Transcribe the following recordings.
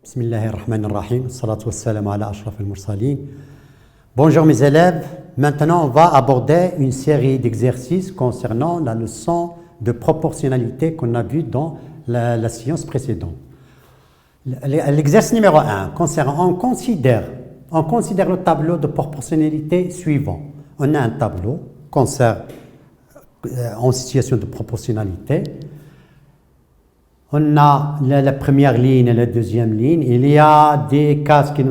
Bismillahirrahmanirrahim. Salatu wassalam ala ashraf al-mursalin. Bonjour mes élèves. Maintenant, on va aborder une série d'exercices concernant la leçon de proportionnalité qu'on a vue dans la séance précédente. L'exercice numéro 1, on considère le tableau de proportionnalité suivant. On a un tableau en situation de proportionnalité. On a la première ligne et la deuxième ligne. Il y a des cases qui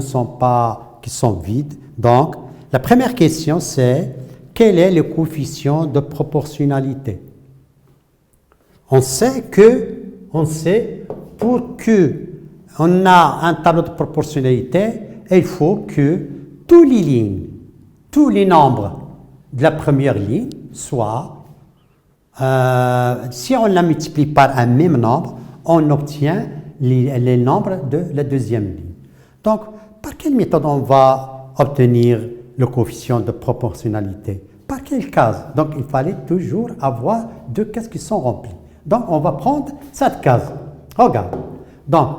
sont vides. Donc, la première question, c'est quel est le coefficient de proportionnalité? On sait pour que on a un tableau de proportionnalité, il faut que tous les nombres de la première ligne soient, si on la multiplie par un même nombre, on obtient les nombres de la deuxième ligne. Donc, par quelle méthode on va obtenir le coefficient de proportionnalité? Par quelle case? Donc, il fallait toujours avoir deux cases qui sont remplies. Donc, on va prendre cette case. Regarde. Donc,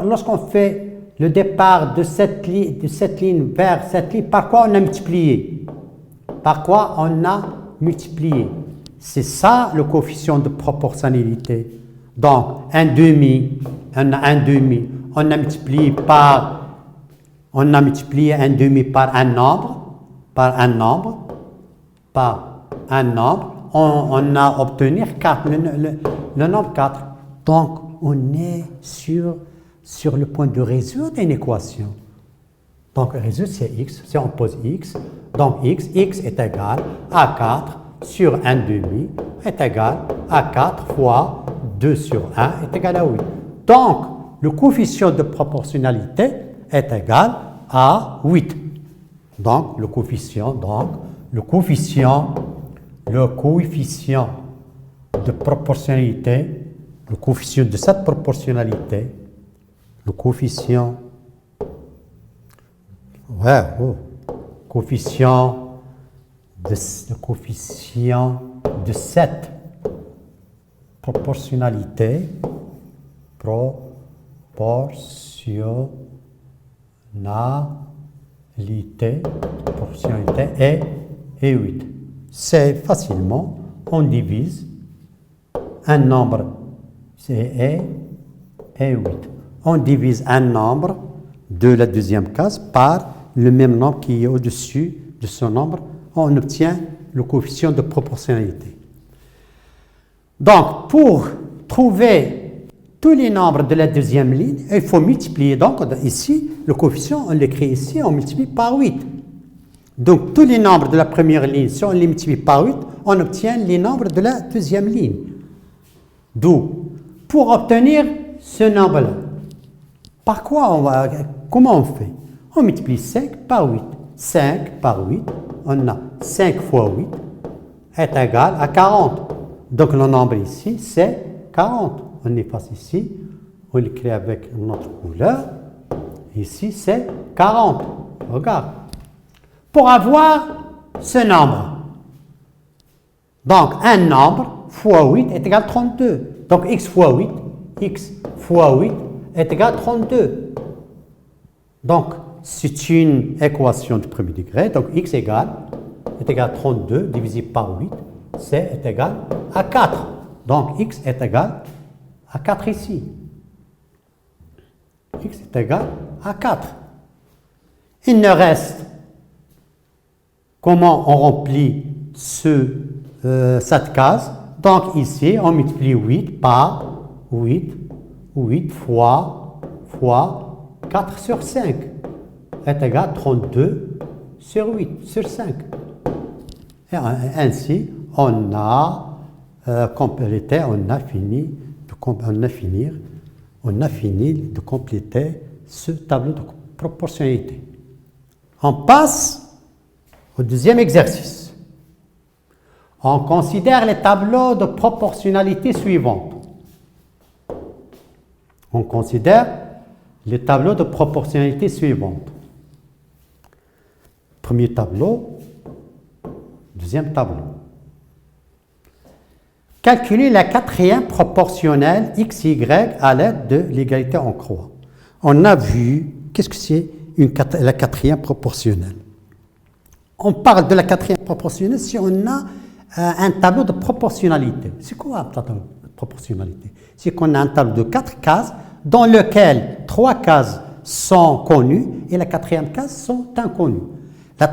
lorsqu'on fait le départ de cette ligne vers cette ligne, par quoi on a multiplié? Par quoi on a multiplié? C'est ça le coefficient de proportionnalité. Donc, un demi, on a multiplié un demi par un nombre, on a obtenu 4, le nombre 4. Donc, on est sur le point de résoudre une équation. Donc, résoudre, c'est x. Si on pose x, donc x est égal à 4 sur 1 demi est égal à 4 fois 2 sur 1 est égal à 8. Donc, le coefficient de proportionnalité est égal à 8. Donc, le coefficient de proportionnalité, le coefficient de cette proportionnalité, le coefficient de cette proportionnalité est 8. C'est facilement, on divise un nombre, c'est 8. On divise un nombre de la deuxième case par le même nombre qui est au-dessus de ce nombre, on obtient le coefficient de proportionnalité. Donc, pour trouver tous les nombres de la deuxième ligne, il faut multiplier. Donc, ici, le coefficient, on l'écrit ici, on multiplie par 8. Donc, tous les nombres de la première ligne, si on les multiplie par 8, on obtient les nombres de la deuxième ligne. D'où, pour obtenir ce nombre-là, comment on fait? On multiplie 5 par 8. 5 par 8, on a 5 fois 8 est égal à 40. Donc, le nombre ici, c'est 40. On efface ici, on l'écrit avec notre couleur. Ici, c'est 40. Regarde. Pour avoir ce nombre, donc un nombre fois 8 est égal à 32. Donc, x fois 8 est égal à 32. Donc, c'est une équation de premier degré. Donc, x est égal à 32 divisé par 8, est égal à 4. Donc, x est égal à 4 ici. X est égal à 4. Il ne reste comment on remplit cette case. Donc, ici, on multiplie 8 par 8 fois 4 sur 5 est égal à 32 sur 8 sur 5. Et ainsi, on a complété, on a fini de compléter ce tableau de proportionnalité. On passe au deuxième exercice. On considère les tableaux de proportionnalité suivants. On considère les tableaux de proportionnalité suivants. Premier tableau, deuxième tableau. Calculer la quatrième proportionnelle XY à l'aide de l'égalité en croix. On a vu, qu'est-ce que c'est la quatrième proportionnelle? On parle de la quatrième proportionnelle si on a un tableau de proportionnalité. C'est quoi un tableau de proportionnalité? C'est qu'on a un tableau de 4 cases dans lequel 3 cases sont connues et la quatrième case sont inconnues. La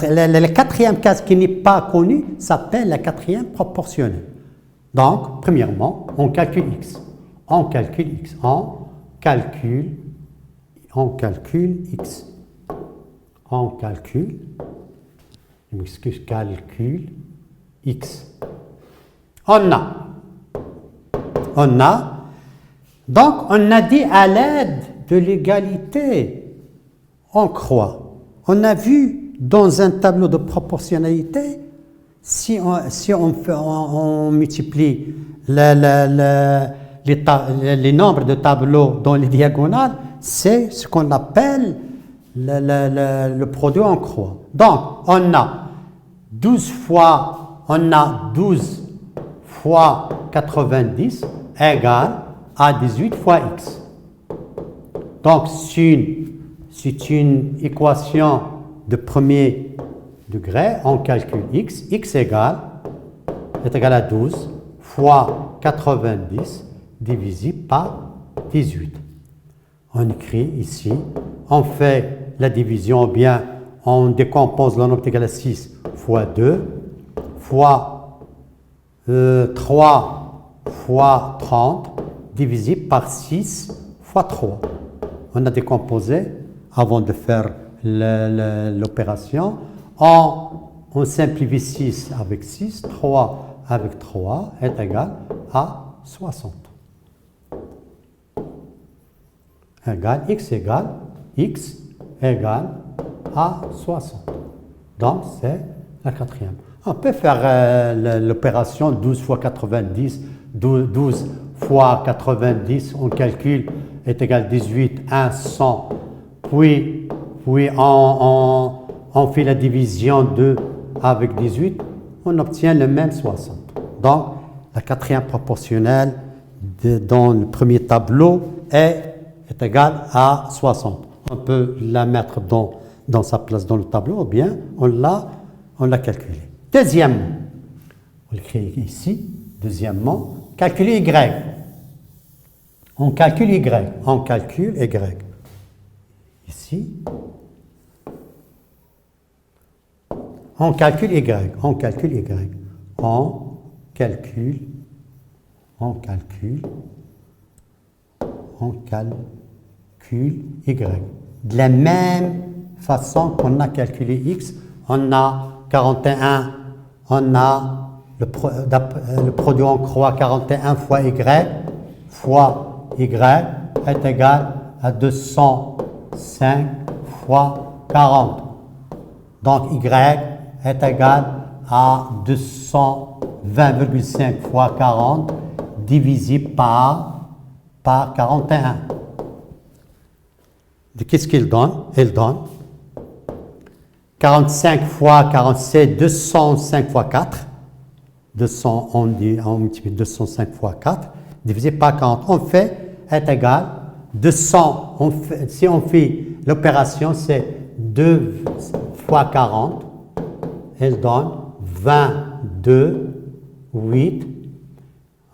quatrième case qui n'est pas connue s'appelle la quatrième proportionnelle. Donc, premièrement, on calcule x. On calcule x. On calcule x. On calcule x. Donc, on a dit à l'aide de l'égalité, on croit. On a vu dans un tableau de proportionnalité, si on multiplie les nombres de tableaux dans les diagonales, c'est ce qu'on appelle le produit en croix. Donc, on a 12 fois 90 égale à 18 fois x. Donc, c'est une équation de premier degré. On calcule x. X est égal à 12 fois 90 divisé par 18. On écrit ici, on fait la division, ou bien on décompose le nombre égal à 6 fois 2 fois 3 fois 30 divisé par 6 fois 3. On a décomposé avant de faire l'opération. On simplifie 6 avec 6, 3 avec 3 est égal à 60. X égale à 60. Donc, c'est la quatrième. On peut faire l'opération 12 fois 90, 12 fois 90, on calcule, est égal à 18, 1, 100. Puis on fait la division 2 avec 18, on obtient le même 60. Donc, la quatrième proportionnelle dans le premier tableau est égale à 60. On peut la mettre dans sa place dans le tableau, ou bien on l'a calculée. Deuxièmement, on l'écrit ici, deuxièmement, calculer Y. On calcule Y. On calcule Y. Ici, on calcule Y. On calcule Y. On calcule Y. De la même façon qu'on a calculé X, on a 41, on a le produit en croix 41 fois Y est égal à 205 fois 40. Donc Y est égal à 220,5 fois 40 divisé par 41. Qu'est-ce qu'il donne? Il donne 45 fois 47, 205 fois 4. 200, on multiplie 205 fois 4, divisé par 40. On fait est égal 200. Si on fait l'opération, c'est 2 fois 40. Elle donne 22, 8.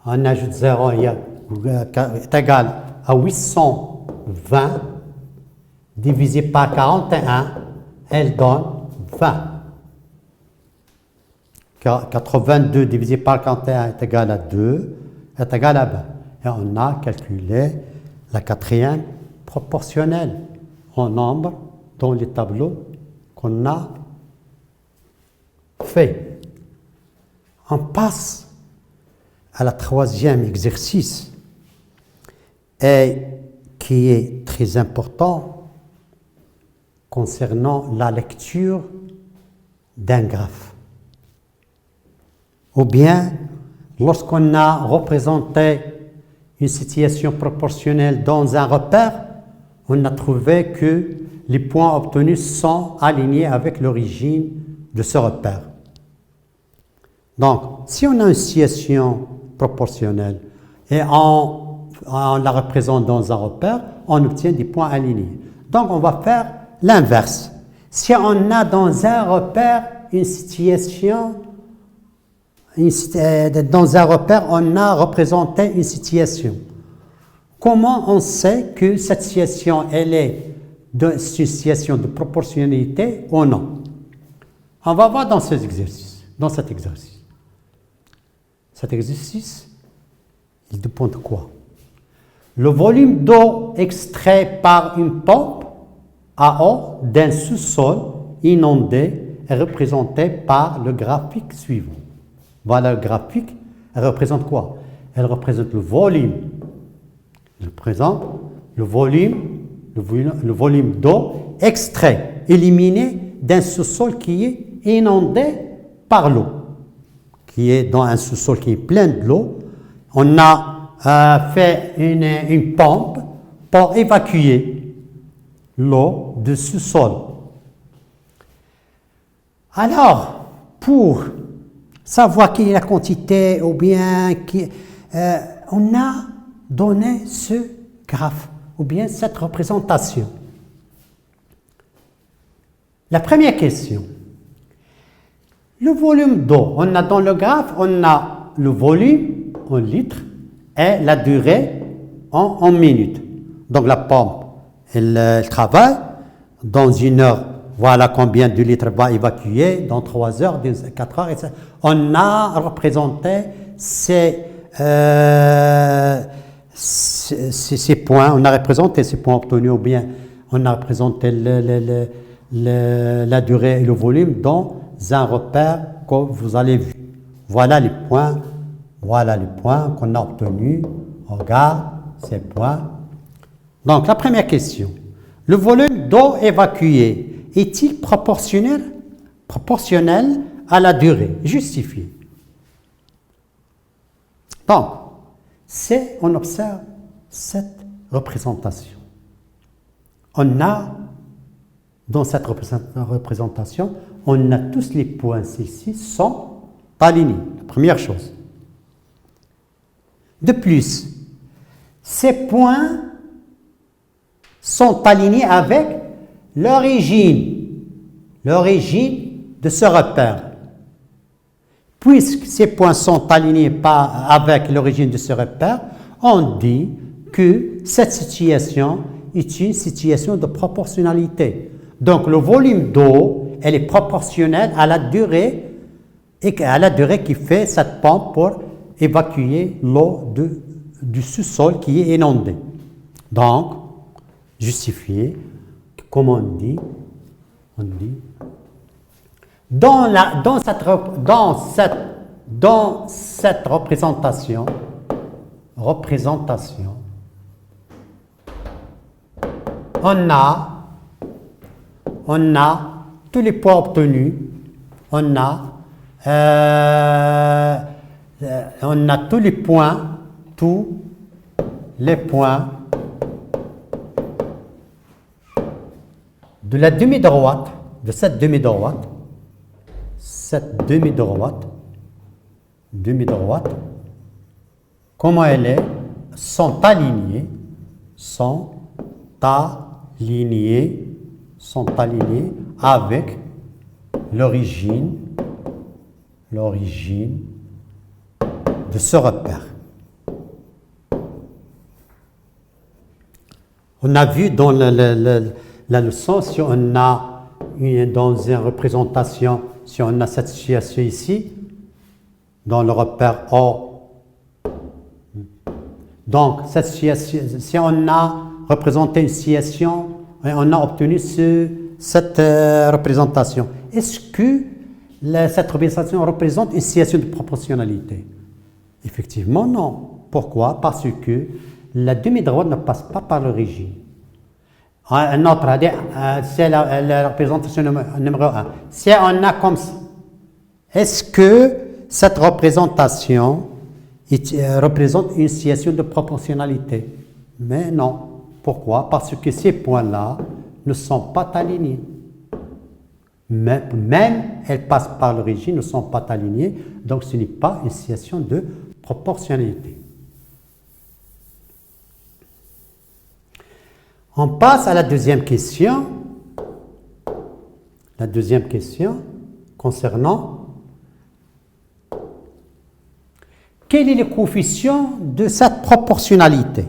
On ajoute 0, est égal à 820 divisé par 41. Elle donne 20. 82 divisé par 41 est égal à 2, est égal à 20. Et on a calculé la quatrième proportionnelle en nombre dans les tableaux qu'on a fait. On passe à la troisième exercice et qui est très important concernant la lecture d'un graphe. Ou bien, lorsqu'on a représenté une situation proportionnelle dans un repère, on a trouvé que les points obtenus sont alignés avec l'origine de ce repère. Donc, si on a une situation proportionnelle et en la représentant dans un repère, on obtient des points alignés. Donc, on va faire l'inverse. Si on a dans un repère une situation, dans un repère, on a représenté une situation. Comment on sait que cette situation, elle est une situation de proportionnalité ou non? On va voir dans cet exercice. Cet exercice, il dépend de quoi? Le volume d'eau extrait par une pompe à eau d'un sous-sol inondé est représenté par le graphique suivant. Voilà le graphique. Elle représente quoi? Elle représente le volume. Elle représente le volume d'eau extrait, éliminé d'un sous-sol qui est inondé par l'eau, qui est dans un sous-sol qui est plein de l'eau. On a fait une pompe pour évacuer l'eau du sous-sol. Alors, pour savoir quelle est la quantité ou bien on a donné ce graphe ou bien cette représentation. La première question. Le volume d'eau, on a dans le graphe, on a le volume en litres et la durée en minutes. Donc la pompe, elle travaille dans 1 heure. Voilà combien de litres va évacuer dans 3 heures, 4 heures, etc. On a représenté ces points, on a représenté ces points obtenus ou bien on a représenté la durée et le volume dans un repère que vous avez vu. Voilà les points qu'on a obtenus. On regarde ces points. Donc la première question, le volume d'eau évacué est-il proportionnel à la durée? Justifié. Donc, on observe cette représentation. On a, dans cette représentation, on a tous les points ici sont alignés. La première chose. De plus, ces points sont alignés avec l'origine de ce repère. Puisque ces points sont alignés avec l'origine de ce repère, on dit que cette situation est une situation de proportionnalité. Donc le volume d'eau, elle est proportionnelle à la durée qui fait cette pompe pour évacuer l'eau du sous-sol qui est inondé. Donc, justifié, comme on dit, dans cette représentation, on a tous les points obtenus, on a tous les points de la demi-droite, de cette demi-droite, comment elle est, sont alignés avec l'origine de ce repère. On a vu dans la leçon, si on a dans une représentation, si on a cette situation ici, dans le repère O, donc cette situation, si on a représenté une situation, on a obtenu cette représentation. Est-ce que cette représentation représente une situation de proportionnalité? Effectivement, non. Pourquoi? Parce que la demi-droite ne passe pas par l'origine. Un autre, c'est la représentation numéro 1. Si on a comme ça, est-ce que cette représentation représente une situation de proportionnalité? Mais non. Pourquoi? Parce que ces points-là ne sont pas alignés. Même elles passent par l'origine, ne sont pas alignés, donc ce n'est pas une situation de proportionnalité. On passe à la deuxième question. La deuxième question concernant quel est le coefficient de cette proportionnalité?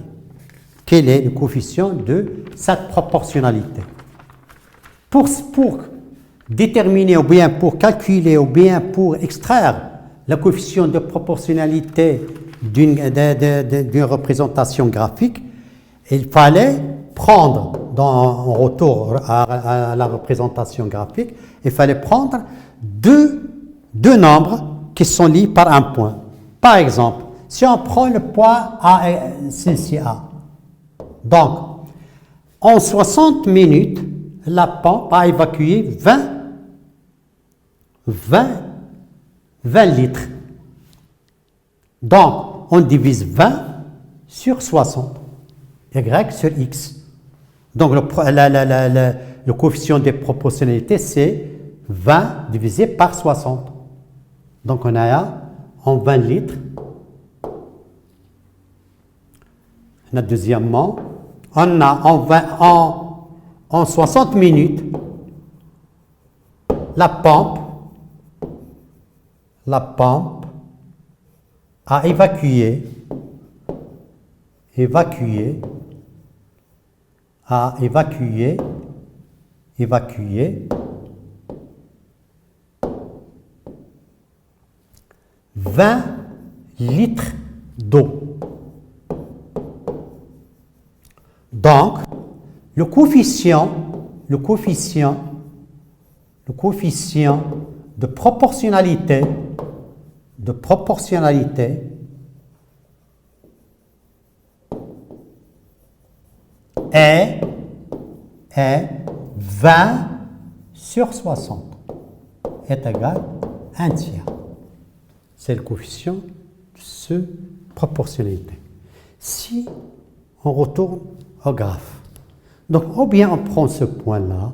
Quel est le coefficient de cette proportionnalité? Pour déterminer ou bien pour calculer ou bien pour extraire le coefficient de proportionnalité d'une représentation graphique, il fallait prendre, en retour à la représentation graphique, il fallait prendre deux nombres qui sont liés par un point. Par exemple, si on prend le point A, ceci A, donc en 60 minutes, la pompe a évacué 20 litres. Donc, on divise 20 sur 60, Y sur X. Donc, le coefficient de proportionnalité, c'est 20 divisé par 60. Donc, on a en 20 litres. On a deuxièmement, on a en 60 minutes, la pompe a évacué 20 litres d'eau. Donc, le coefficient de proportionnalité est 20 sur 60 est égal à 1 tiers. C'est le coefficient de cette proportionnalité. Si on retourne au graphe, donc ou bien on prend ce point-là,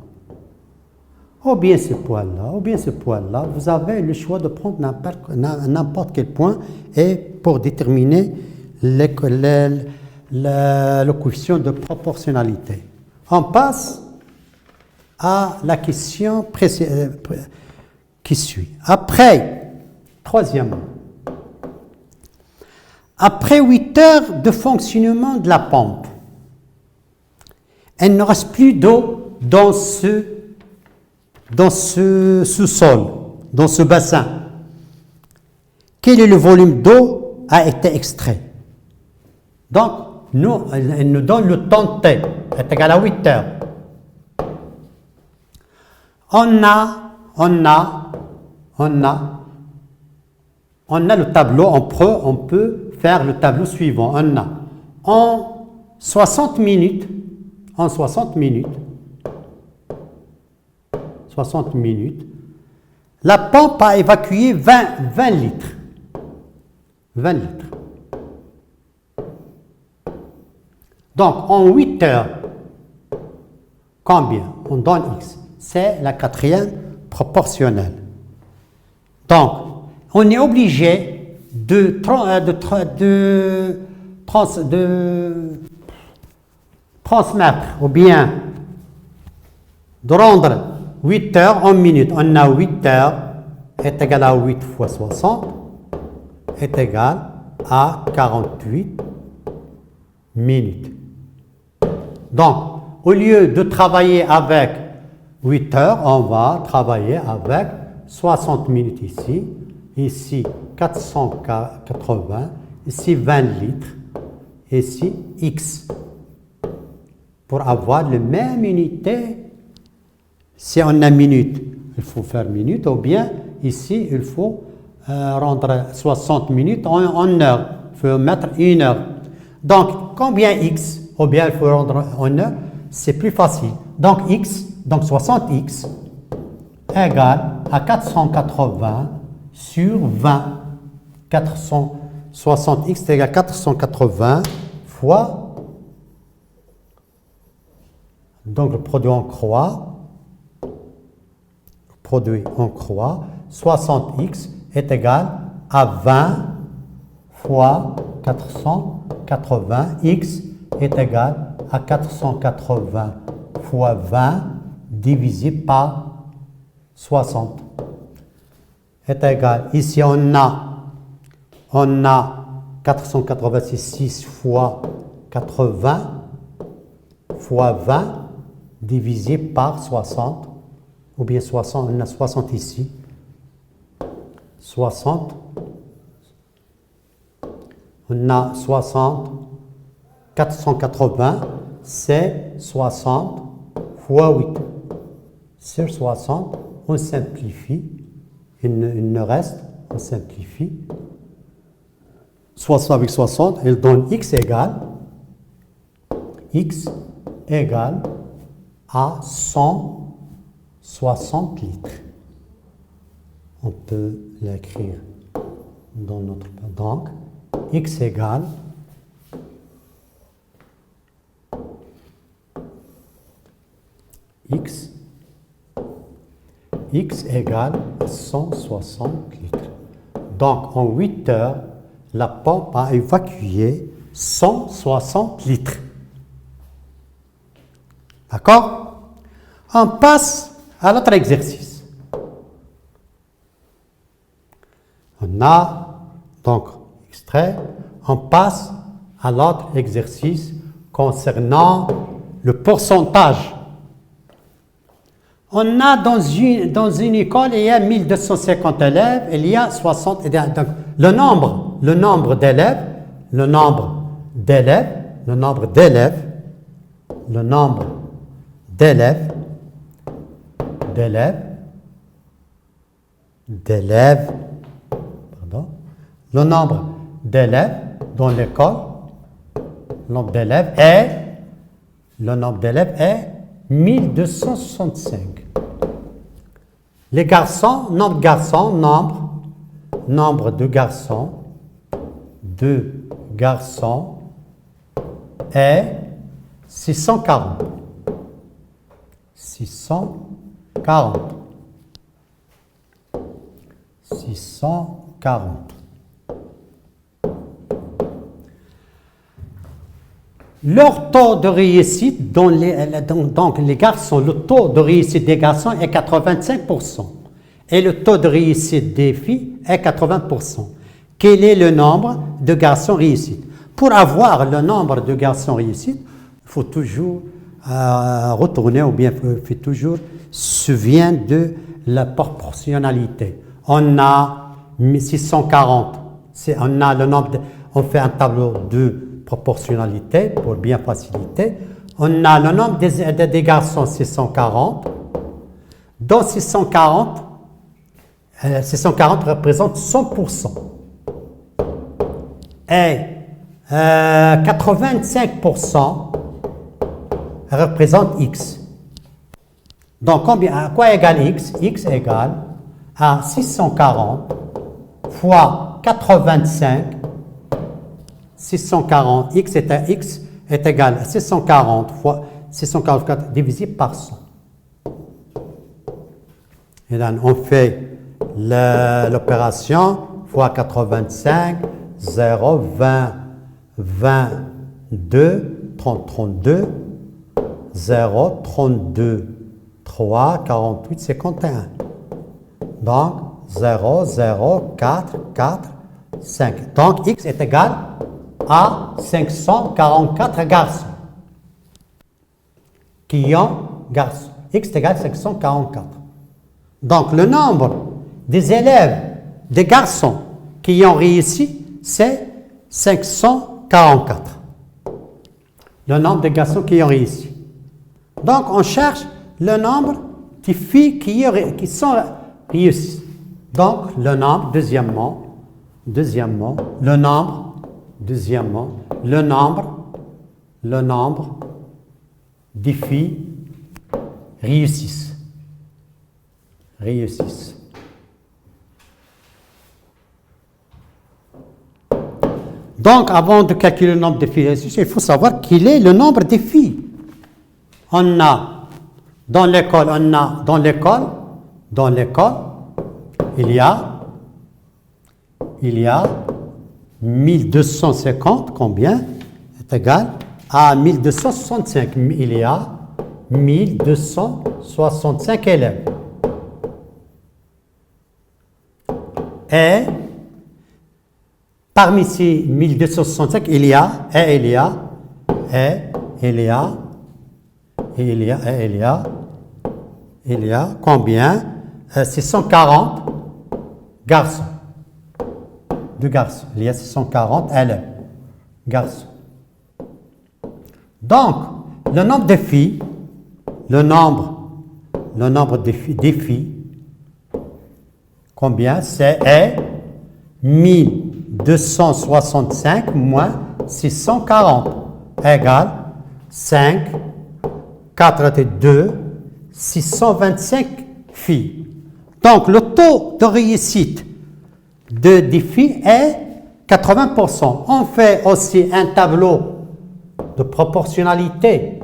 ou bien ce point-là, ou bien ce point-là, vous avez le choix de prendre n'importe quel point et pour déterminer le coefficient de proportionnalité. On passe à la question qui suit. Troisièmement, après 8 heures de fonctionnement de la pompe, il ne reste plus d'eau dans ce sous-sol, dans ce bassin. Quel est le volume d'eau a été extrait? Donc, elle nous donne le temps T, est égal à 8 heures. On a le tableau, on peut faire le tableau suivant. On a en 60 minutes, la pompe a évacué 20 litres. 20 litres. Donc, en 8 heures, combien? On donne X. C'est la quatrième proportionnelle. Donc, on est obligé de transmettre ou bien de rendre 8 heures en minutes. On a 8 heures est égal à 8 fois 60 est égal à 48 minutes. Donc, au lieu de travailler avec 8 heures, on va travailler avec 60 minutes ici, ici 480, ici 20 litres, ici X. Pour avoir la même unité, si on a minute, il faut faire minute, ou bien ici, il faut rendre 60 minutes en heure. Il faut mettre 1 heure. Donc, combien X? Ou bien il faut rendre en heure, c'est plus facile. Donc, X, donc 60X, égale à 480 sur 20. 460X est égal à 480 fois, donc le produit en croix, 60X est égal à 20 fois 480, x est égal à 480 fois 20 divisé par 60 est égal. Ici, on a 486 fois 80 fois 20 divisé par 60, ou bien 60, on a 60 ici. 60, on a 60, 480, c'est 60 fois 8. Sur 60, on simplifie, il ne reste, on simplifie. 60 avec 60, il donne x égale à 160 litres. On peut l'écrire dans notre... Donc, x égale x égale 160 litres. Donc, en 8 heures, la pompe a évacué 160 litres. D'accord? On passe à l'autre exercice. On a, donc, extrait, on passe à l'autre exercice concernant le pourcentage. On a dans une école, il y a 1250 élèves, il y a 60 élèves. Donc, le nombre d'élèves dans l'école, le nombre d'élèves est 1265. Les garçons, nombre de garçons est 640. 640. Leur taux de réussite, donc les garçons, le taux de réussite des garçons est 85% et le taux de réussite des filles est 80%. Quel est le nombre de garçons réussite? Pour avoir le nombre de garçons réussite, il faut toujours retourner ou bien il faut toujours se souvenir de la proportionnalité. On a 640, on a le nombre on fait un tableau de proportionnalité pour bien faciliter. On a le nombre des garçons 640. Dans 640 représente 100%. Et 85% représente X. Donc, à quoi égale X? X égale à 640 fois 85. 640, X est égal à 640 fois 644 divisé par 100. Et là, on fait l'opération fois 85, 0, 20, 22, 30, 32, 0, 32, 3, 48, 51. Donc, 0, 0, 4, 4, 5. Donc, X est égal à 544 garçons qui ont garçons. X est égal à 544. Donc, le nombre des élèves, des garçons qui ont réussi, c'est 544. Le nombre de garçons qui ont réussi. Donc, on cherche le nombre de filles qui sont réussies. Donc, le nombre, deuxièmement, le nombre des filles réussissent. Donc, avant de calculer le nombre de filles réussissantes, il faut savoir quel est le nombre de filles. On a, dans l'école, il y a 1250, combien, est égal à 1265. Il y a 1265 élèves. Et parmi ces 1265, il y a combien? 640 garçons. De garçons. Il y a 640 élèves. Garçons. Donc, le nombre de filles, le nombre des filles, combien? C'est 1265 moins 640 égale 5, 4 et 2, 625 filles. Donc, le taux de réussite des filles est 80%. On fait aussi un tableau de proportionnalité.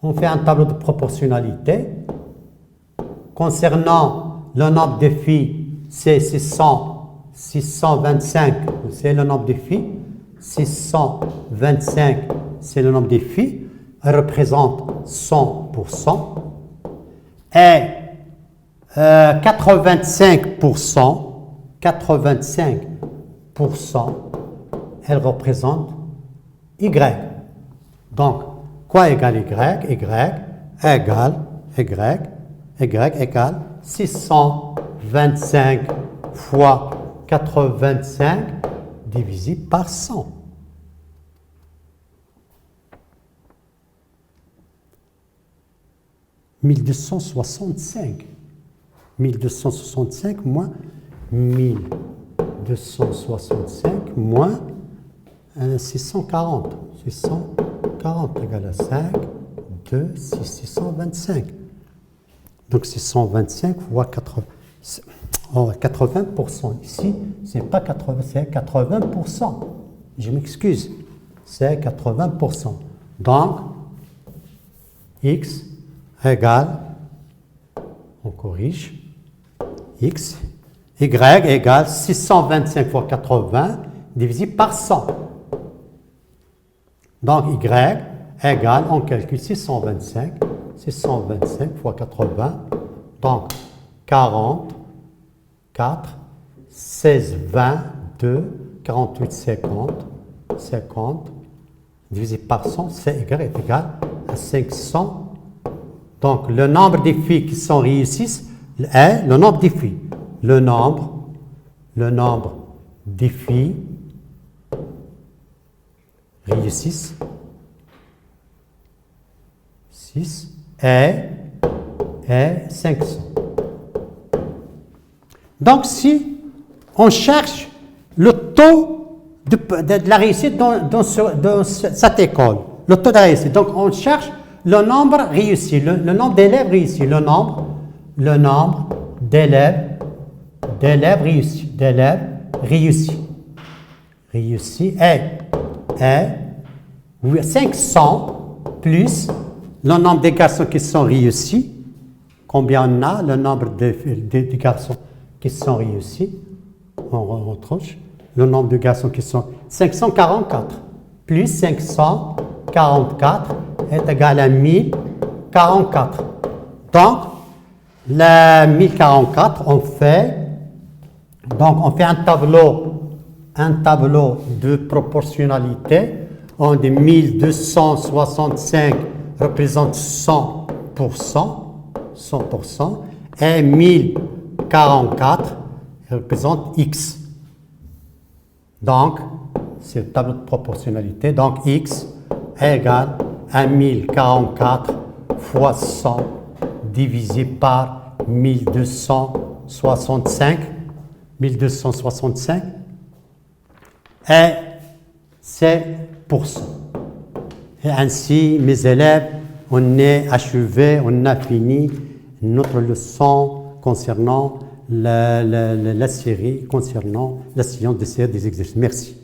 On fait un tableau de proportionnalité concernant le nombre de filles, c'est 625, c'est le nombre de filles. 625, c'est le nombre de filles. Elle représente 100%. Et 85%, elle représente Y. Donc, quoi égale Y? Y égale 625 fois 85 divisé par 100. « 1265 moins 1265 moins 640. 640 égale à 5, 2, 6, 625. Donc 625 fois 80. Oh, 80%. Ici, c'est pas 80, c'est 80%. Je m'excuse. C'est 80%. Donc, X égale, on corrige, X, Y égale 625 fois 80 divisé par 100. Donc, Y égale, on calcule 625 fois 80, donc 40, 4, 16, 20, 2, 48, 50, divisé par 100, c'est Y est égal à 500. Donc, le nombre de filles qui sont réussies est le nombre de filles. Le nombre des filles réussissent est 500. Donc, si on cherche le taux de la réussite dans cette école, le taux de réussite, donc on cherche le nombre réussi, le nombre d'élèves réussis, le nombre d'élèves réussis est 500 plus le nombre de garçons qui sont réussis. Combien on a? Le nombre de garçons qui sont réussis. On retrouve le nombre de garçons qui sont 544 plus 544 est égal à 1044. Donc, la 1044, on fait un tableau de proportionnalité. On dit 1265 représente 100%, et 1044 représente X. Donc, c'est le tableau de proportionnalité. Donc, X est égal à 1044 fois 100 divisé par 1265. 1265 et c'est %. Et ainsi, mes élèves, on est achevé, on a fini notre leçon concernant la série, concernant la science des exercices. Merci.